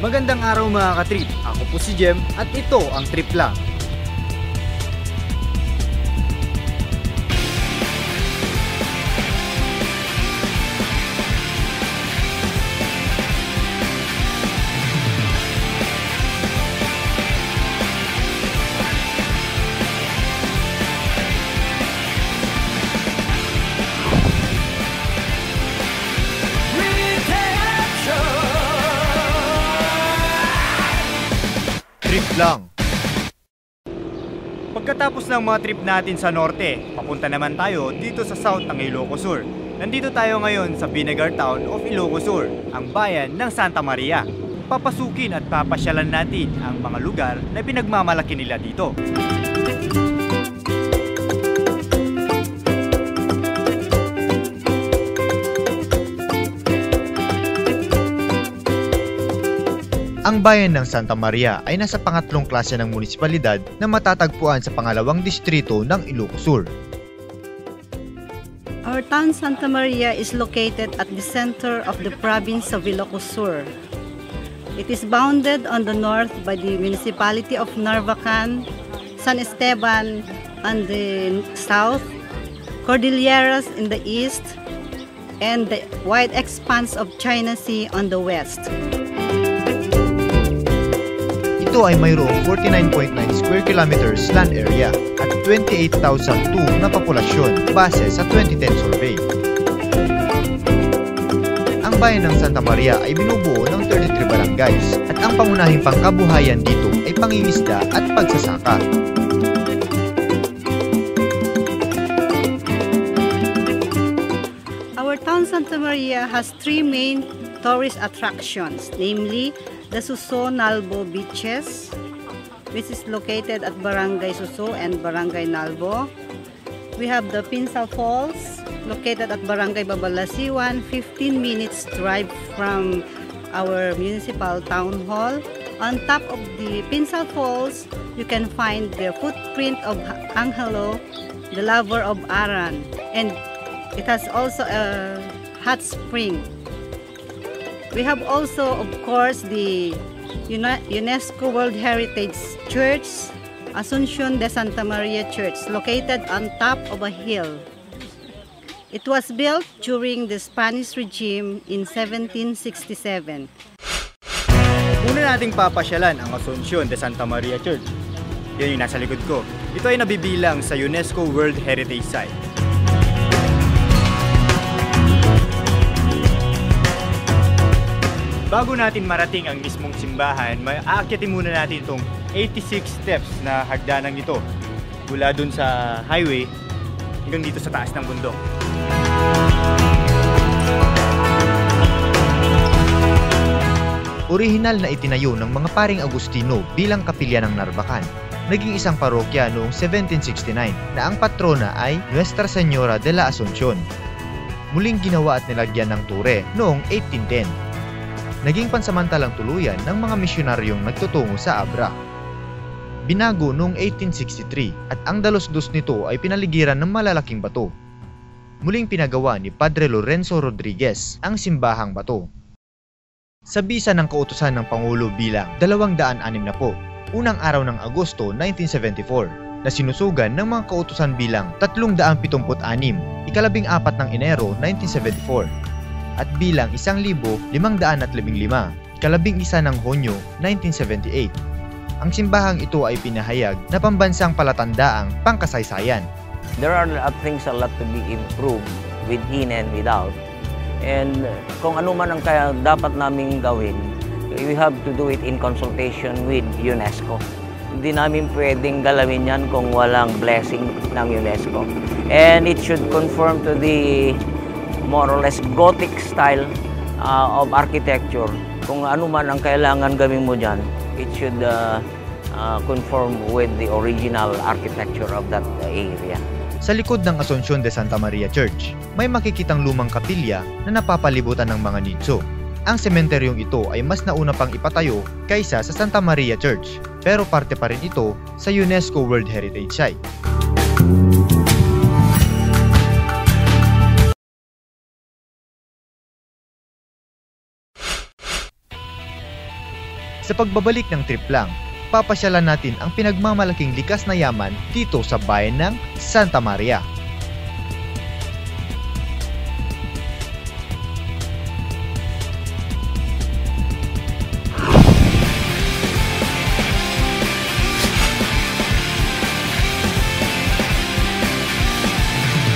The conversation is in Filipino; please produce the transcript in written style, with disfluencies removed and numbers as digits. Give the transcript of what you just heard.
Magandang araw mga ka-trip, ako po si Jem at ito ang Trip Lang. Trip lang. Pagkatapos ng mga trip natin sa norte, papunta naman tayo dito sa south ng Ilocos Sur. Nandito tayo ngayon sa Vinegar Town of Ilocos Sur, ang bayan ng Santa Maria. Papasukin at papasyalan natin ang mga lugar na pinagmamalaki nila dito. Ang bayan ng Santa Maria ay nasa pangatlong klase ng munisipalidad na matatagpuan sa pangalawang distrito ng Ilocos Sur. Our town Santa Maria is located at the center of the province of Ilocos Sur. It is bounded on the north by the municipality of Narvacan, San Esteban on the south, Cordilleras in the east, and the wide expanse of China Sea on the west. Ito ay mayroong 49.9 square kilometers land area at 28,002 na populasyon base sa 2010 survey. Ang bayan ng Santa Maria ay binubuo ng 33 barangays at ang pangunahing pangkabuhayan dito ay pangingisda at pagsasaka. Our town Santa Maria has three main tourist attractions, namely the Suso-Nalbo beaches, which is located at Barangay Suso and Barangay Nalbo. We have the Pinsal Falls, located at Barangay Babalasiwan, 15 minutes drive from our municipal town hall. On top of the Pinsal Falls, you can find the footprint of Angelo, the lover of Aran, and it has also a hot spring. We have also, of course, the UNESCO World Heritage Church, Asuncion de Santa Maria Church, located on top of a hill. It was built during the Spanish regime in 1767. Una nating papasyalan ang Asuncion de Santa Maria Church. Yan yung nasa likod ko. Ito ay nabibilang sa UNESCO World Heritage Site. Bago natin marating ang mismong simbahan, aakyatin muna natin itong 86 steps na hagdanang ito mula dun sa highway hanggang dito sa taas ng bundok. Orihinal na itinayo ng mga paring Agustino bilang kapilya ng Narvacan. Naging isang parokya noong 1769 na ang patrona ay Nuestra Señora de la Asuncion. Muling ginawa at nilagyan ng ture noong 1810. Naging pansamantalang tuluyan ng mga misyonaryong nagtutungo sa Abra. Binago noong 1863 at ang dalos-dos nito ay pinaligiran ng malalaking bato. Muling pinagawa ni Padre Lorenzo Rodriguez ang simbahang bato. Sa bisa ng kautusan ng Pangulo bilang 260, unang araw ng Agosto 1974, na sinusugan ng mga kautusan bilang 376, ikalabing-4 ng Enero 1974, at bilang 1,515, ikalabing-1 ng Hunyo 1978. Ang simbahang ito ay pinahayag na pambansang palatandaang pangkasaysayan. There are things a lot to be improved within and without. And kung ano man ang kaya dapat naming gawin, we have to do it in consultation with UNESCO. Hindi namin pwedeng galawin yan kung walang blessing ng UNESCO. And it should conform to the more or less Gothic style of architecture. Kung ano man ang kailangan gawin mo dyan, it should conform with the original architecture of that area. Sa likod ng Asuncion de Santa Maria Church, may makikitang lumang kapilya na napapalibutan ng mga nicho. Ang sementeryong ito ay mas nauna pang ipatayo kaysa sa Santa Maria Church, pero parte pa rin ito sa UNESCO World Heritage Site. Sa pagbabalik ng trip lang, papasyalan natin ang pinagmamalaking likas na yaman dito sa bayan ng Santa Maria.